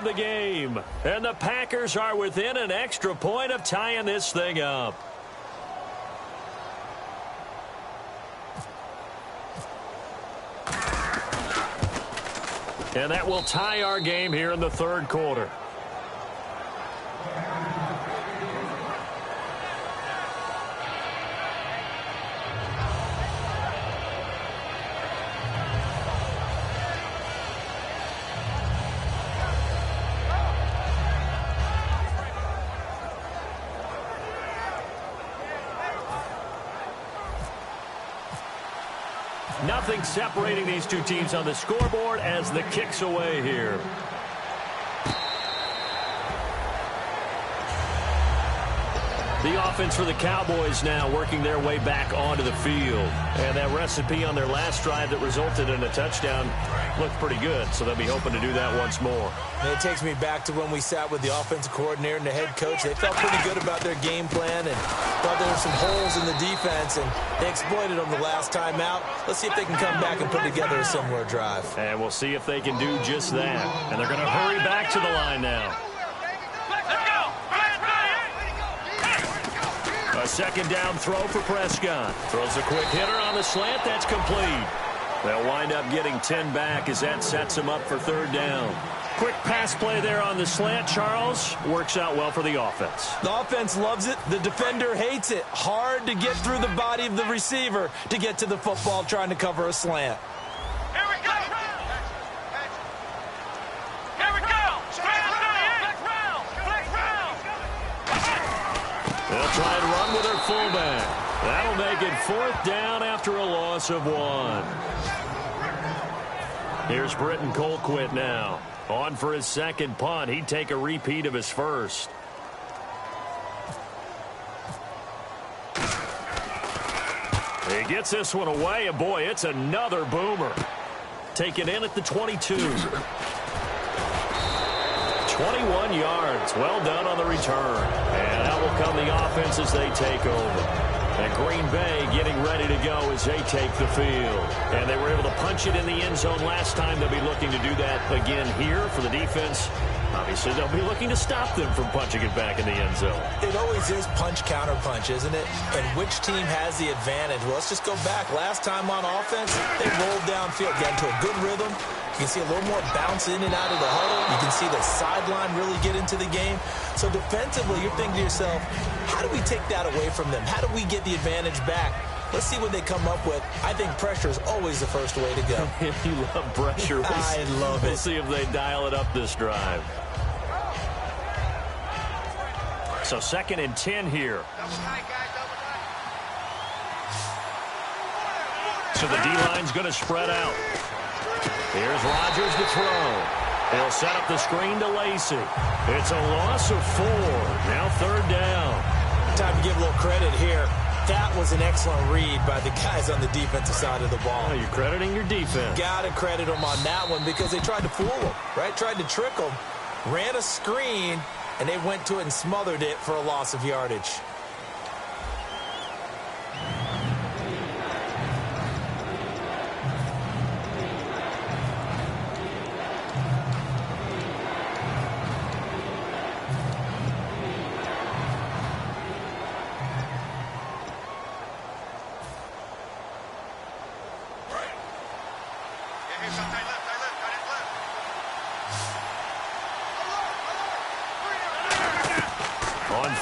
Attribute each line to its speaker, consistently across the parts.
Speaker 1: the game. And the Packers are within an extra point of tying this thing up. And that will tie our game here in the third quarter. Nothing separating these two teams on the scoreboard as the kick's away here. The offense for the Cowboys now working their way back onto the field. And that recipe on their last drive that resulted in a touchdown looked pretty good, so they'll be hoping to do that once more.
Speaker 2: And it takes me back to when we sat with the offensive coordinator and the head coach. They felt pretty good about their game plan and thought there were some holes in the defense, and they exploited them the last time out. Let's see if they can come back and put together a similar drive.
Speaker 1: And we'll see if they can do just that. And they're going to hurry back to the line now. A second down throw for Prescott. Throws a quick hitter on the slant. That's complete. They'll wind up getting 10 back as that sets them up for third down. Quick pass play there on the slant, Charles. Works out well for the offense.
Speaker 2: The offense loves it. The defender hates it. Hard to get through the body of the receiver to get to the football trying to cover a slant.
Speaker 1: They'll try and run with their fullback. That'll make it fourth down after a loss of 1. Here's Britton Colquitt now. On for his second punt. He'd take a repeat of his first. He gets this one away, and boy, it's another boomer. Taken in at the 22. 21 yards. Well done on the return. And out will come the offense as they take over. And Green Bay getting ready to go as they take the field. And they were able to punch it in the end zone last time. They'll be looking to do that again here for the defense. Obviously, they'll be looking to stop them from punching it back in the end zone.
Speaker 2: It always is punch, counter punch, isn't it? And which team has the advantage? Well, let's just go back. Last time on offense, they rolled downfield, got into a good rhythm. You can see a little more bounce in and out of the huddle. You can see the sideline really get into the game. So defensively, you're thinking to yourself, how do we take that away from them? How do we get the advantage back? Let's see what they come up with. I think pressure is always the first way to go.
Speaker 1: You love pressure.
Speaker 2: I love it.
Speaker 1: We'll see if they dial it up this drive. So 2nd and 10 here. So the D-line's going to spread out. Here's Rodgers to throw. He'll set up the screen to Lacy. It's a loss of 4. Now third down.
Speaker 2: Time to give a little credit here. That was an excellent read by the guys on the defensive side of the ball.
Speaker 1: Oh, you're crediting your defense.
Speaker 2: Got to credit them on that one because they tried to fool them, right? Tried to trick them. Ran a screen, and they went to it and smothered it for a loss of yardage.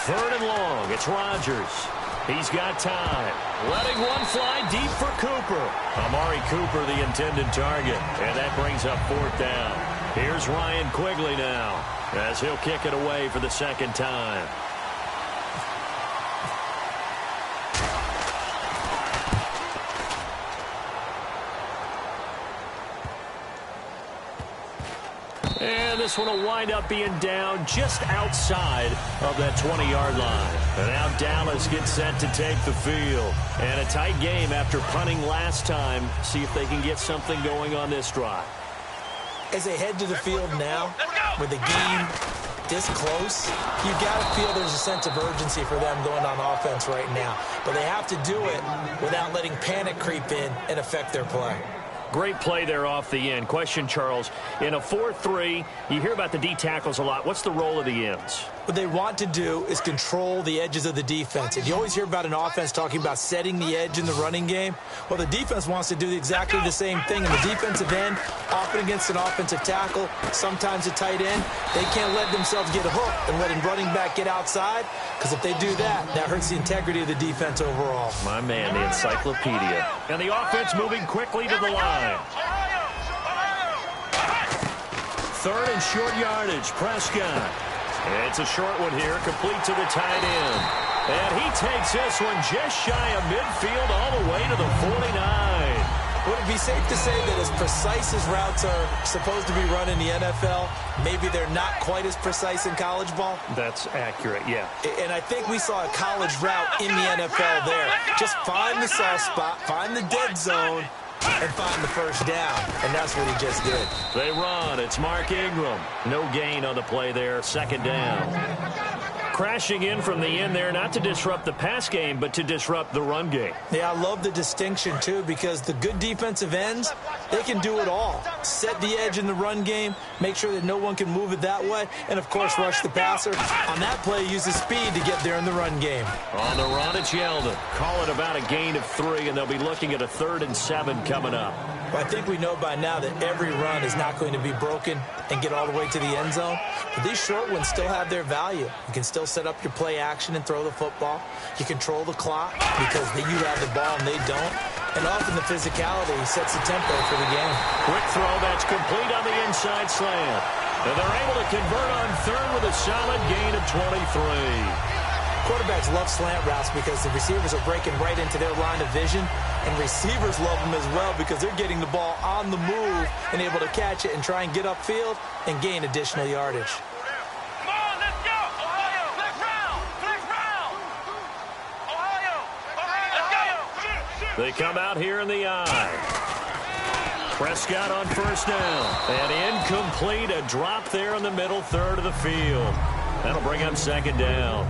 Speaker 1: Third and long, it's Rodgers. He's got time. Letting one fly deep for Cooper. Amari Cooper, the intended target. And that brings up fourth down. Here's Ryan Quigley now as he'll kick it away for the second time. And this one will wind up being down just outside of that 20-yard line. And now Dallas gets set to take the field. And a tight game after punting last time. See if they can get something going on this drive.
Speaker 2: As they head to the field now, with the game this close, you've got to feel there's a sense of urgency for them going on offense right now. But they have to do it without letting panic creep in and affect their play.
Speaker 1: Great play there off the end. Question, Charles, in a 4-3, you hear about the D tackles a lot. What's the role of the ends?
Speaker 2: What they want to do is control the edges of the defense. And you always hear about an offense talking about setting the edge in the running game. Well, the defense wants to do exactly the same thing. In the defensive end, often against an offensive tackle, sometimes a tight end, they can't let themselves get hooked and let a running back get outside, because if they do that, that hurts the integrity of the defense overall.
Speaker 1: My man, the encyclopedia. And the offense moving quickly to the line. Third and short yardage, Prescott. It's a short one here, complete to the tight end. And he takes this one just shy of midfield all the way to the 49.
Speaker 2: Would it be safe to say that as precise as routes are supposed to be run in the NFL, maybe they're not quite as precise in college ball?
Speaker 1: That's accurate, yeah.
Speaker 2: And I think we saw a college route in the NFL there. Just find the soft spot, find the dead zone, and find the first down. And that's what he just did.
Speaker 1: They run. It's Mark Ingram. No gain on the play there. Second down. Crashing in from the end there, not to disrupt the pass game, but to disrupt the run game.
Speaker 2: Yeah, I love the distinction, too, because the good defensive ends, they can do it all. Set the edge in the run game, make sure that no one can move it that way, and, of course, rush the passer. On that play, use the speed to get there in the run game.
Speaker 1: On the run, it's Yeldon. Call it about a gain of 3, and they'll be looking at a 3rd and 7 coming up.
Speaker 2: Well, I think we know by now that every run is not going to be broken and get all the way to the end zone. But these short ones still have their value. You can still set up your play action and throw the football. You control the clock because you have the ball and they don't. And often the physicality sets the tempo for the game.
Speaker 1: Quick throw that's complete on the inside slant. And they're able to convert on 3rd with a solid gain of 23.
Speaker 2: Quarterbacks love slant routes because the receivers are breaking right into their line of vision, and receivers love them as well because they're getting the ball on the move and able to catch it and try and get upfield and gain additional yardage.
Speaker 3: Come on, let's go! Ohio! Flex round! Flex round! Ohio! Ohio! Let's go!
Speaker 1: They come out here in the eye. Prescott on first down. And incomplete, a drop there in the middle third of the field. That'll bring up second down.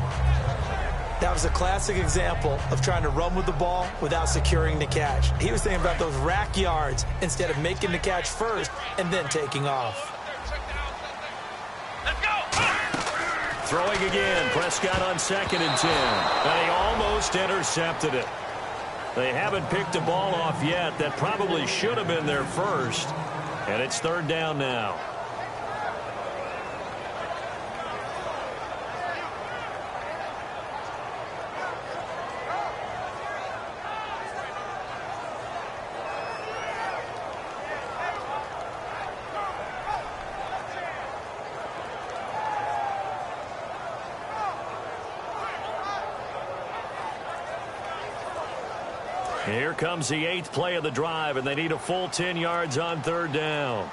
Speaker 2: That was a classic example of trying to run with the ball without securing the catch. He was thinking about those rack yards instead of making the catch first and then taking off.
Speaker 3: Let's go!
Speaker 1: Throwing again, Prescott on 2nd and 10. And he almost intercepted it. They haven't picked a ball off yet. That probably should have been their first. And it's 3rd down now. Here comes the 8th play of the drive, and they need a full 10 yards on 3rd down.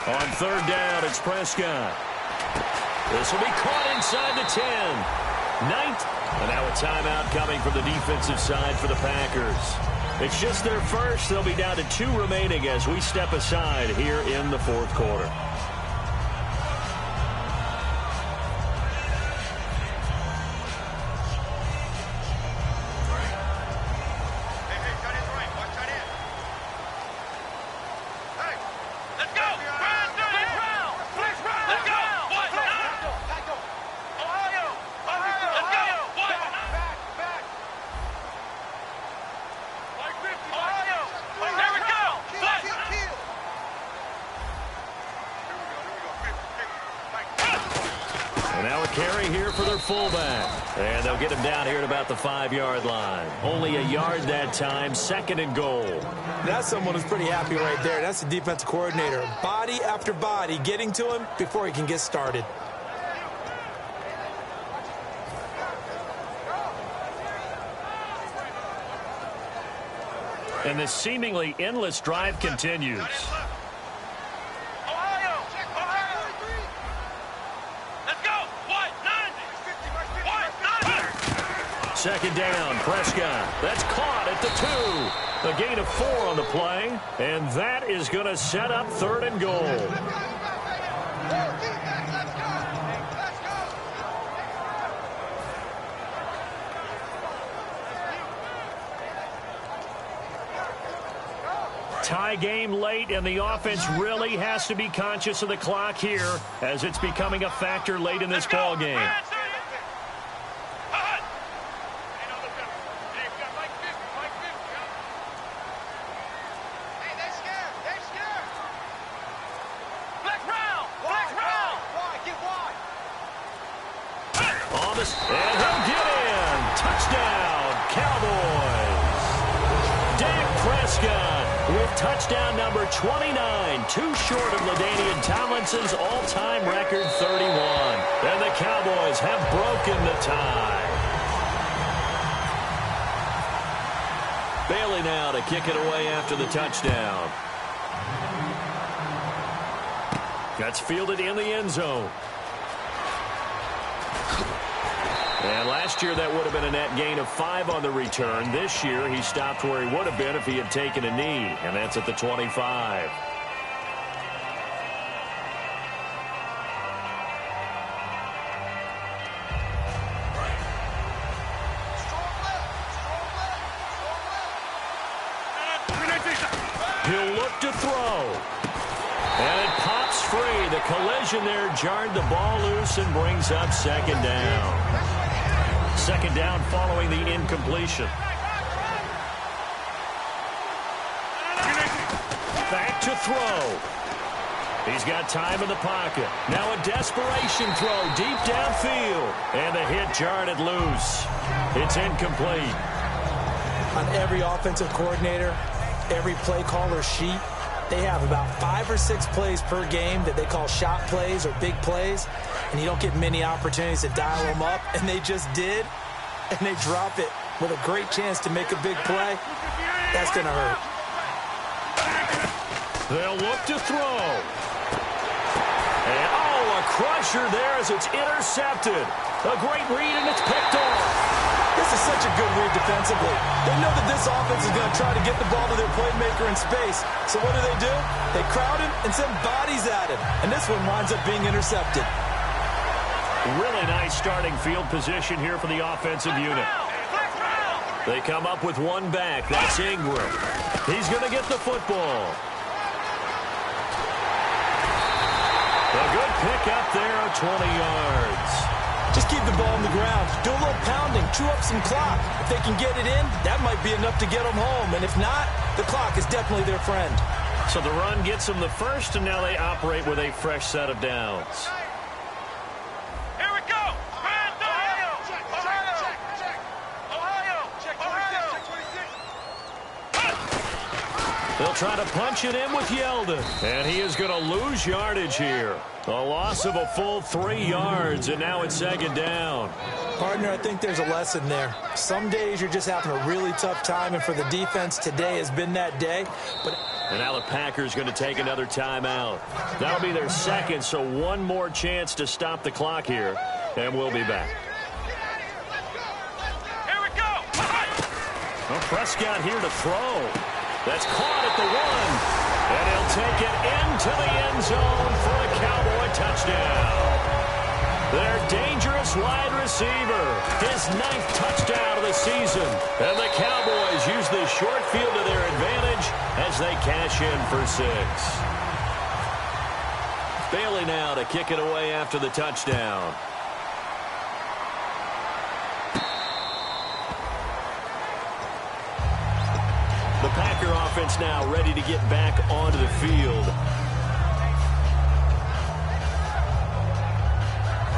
Speaker 1: On 3rd down, it's Prescott. This will be caught inside the 10. 9th, and now a timeout coming from the defensive side for the Packers. It's just their first. They'll be down to 2 remaining as we step aside here in the 4th quarter. Carry here for their fullback. And they'll get him down here at about the 5-yard line. Only a yard that time, 2nd and goal.
Speaker 2: That's someone who's pretty happy right there. That's the defensive coordinator. Body after body getting to him before he can get started.
Speaker 1: And this seemingly endless drive continues. Second down, Prescott. That's caught at the 2. A gain of 4 on the play. And that is going to set up 3rd and goal. Tie game late, and the offense really has to be conscious of the clock here as it's becoming a factor late in this ball game. And he'll get in. Touchdown, Cowboys. Dak Prescott with touchdown number 29, too short of LaDainian Tomlinson's all-time record 31. And the Cowboys have broken the tie. Bailey now to kick it away after the touchdown. That's fielded in the end zone. And last year, that would have been a net gain of 5 on the return. This year, he stopped where he would have been if he had taken a knee, and that's at the 25. He'll look to throw. And it pops free. The collision there jarred the ball loose and brings up second down. Second down following the incompletion. Back to throw. He's got time in the pocket. Now a desperation throw deep downfield. And the hit jarred it loose. It's incomplete.
Speaker 2: On every offensive coordinator, every play caller sheet, they have about 5 or 6 plays per game that they call shot plays or big plays, and you don't get many opportunities to dial them up, and they just did, and they drop it with a great chance to make a big play. That's going to hurt.
Speaker 1: They'll look to throw. And, oh, a crusher there as it's intercepted. A great read, and it's picked off.
Speaker 2: This is such a good read defensively. They know that this offense is going to try to get the ball to their playmaker in space. So what do? They crowd him and send bodies at him. And this one winds up being intercepted.
Speaker 1: Really nice starting field position here for the offensive unit. They come up with one back. That's Ingram. He's going to get the football. A good pick up there of 20 yards.
Speaker 2: Just keep the ball on the ground. Do a little pounding. Chew up some clock. If they can get it in, that might be enough to get them home. And if not, the clock is definitely their friend.
Speaker 1: So the run gets them the first, and now they operate with a fresh set of downs.
Speaker 3: Here we go. Ohio. Check. Ohio. Check 26.
Speaker 1: They'll try to punch it in with Yeldon. And he is going to lose yardage here. A loss of a full 3 yards, and now it's second down.
Speaker 2: Partner, I think there's a lesson there. Some days you're just having a really tough time, and for the defense, today has been that day.
Speaker 1: And now the Packers going to take another timeout. That'll be their second, so one more chance to stop the clock here, and we'll be back.
Speaker 3: Here we go.
Speaker 1: Well, Prescott here to throw. That's caught at the 1. And he'll take it into the end zone for a Cowboy touchdown. Their dangerous wide receiver, his 9th touchdown of the season. And the Cowboys use the short field to their advantage as they cash in for 6. Bailey now to kick it away after the touchdown. The Packer offense now ready to get back onto the field.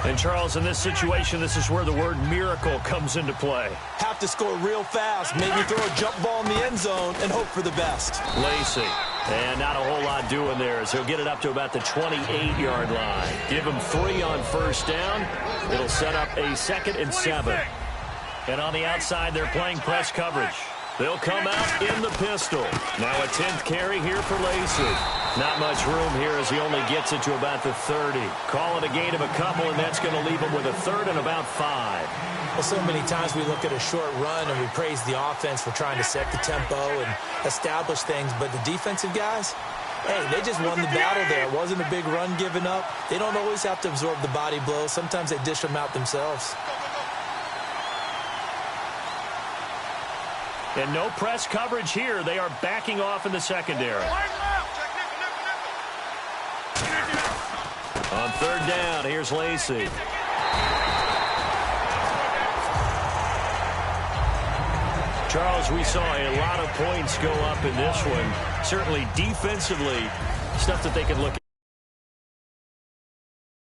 Speaker 1: And, Charles, in this situation, this is where the word miracle comes into play.
Speaker 2: Have to score real fast, maybe throw a jump ball in the end zone and hope for the best.
Speaker 1: Lacey. And not a whole lot doing there as he'll get it up to about the 28-yard line. Give him 3 on first down. It'll set up a 2nd and 7. And on the outside, they're playing press coverage. They'll come out in the pistol. Now a 10th carry here for Lacey. Not much room here as he only gets it to about the 30. Call it a gain of a couple, and that's going to leave him with a 3rd and about 5.
Speaker 2: Well, so many times we look at a short run and we praise the offense for trying to set the tempo and establish things, but the defensive guys, hey, they just won the battle there. It wasn't a big run given up. They don't always have to absorb the body blows. Sometimes they dish them out themselves.
Speaker 1: And no press coverage here. They are backing off in the secondary. On third down, here's Lacey. Charles, we saw a lot of points go up in this one. Certainly defensively, stuff that they can look at.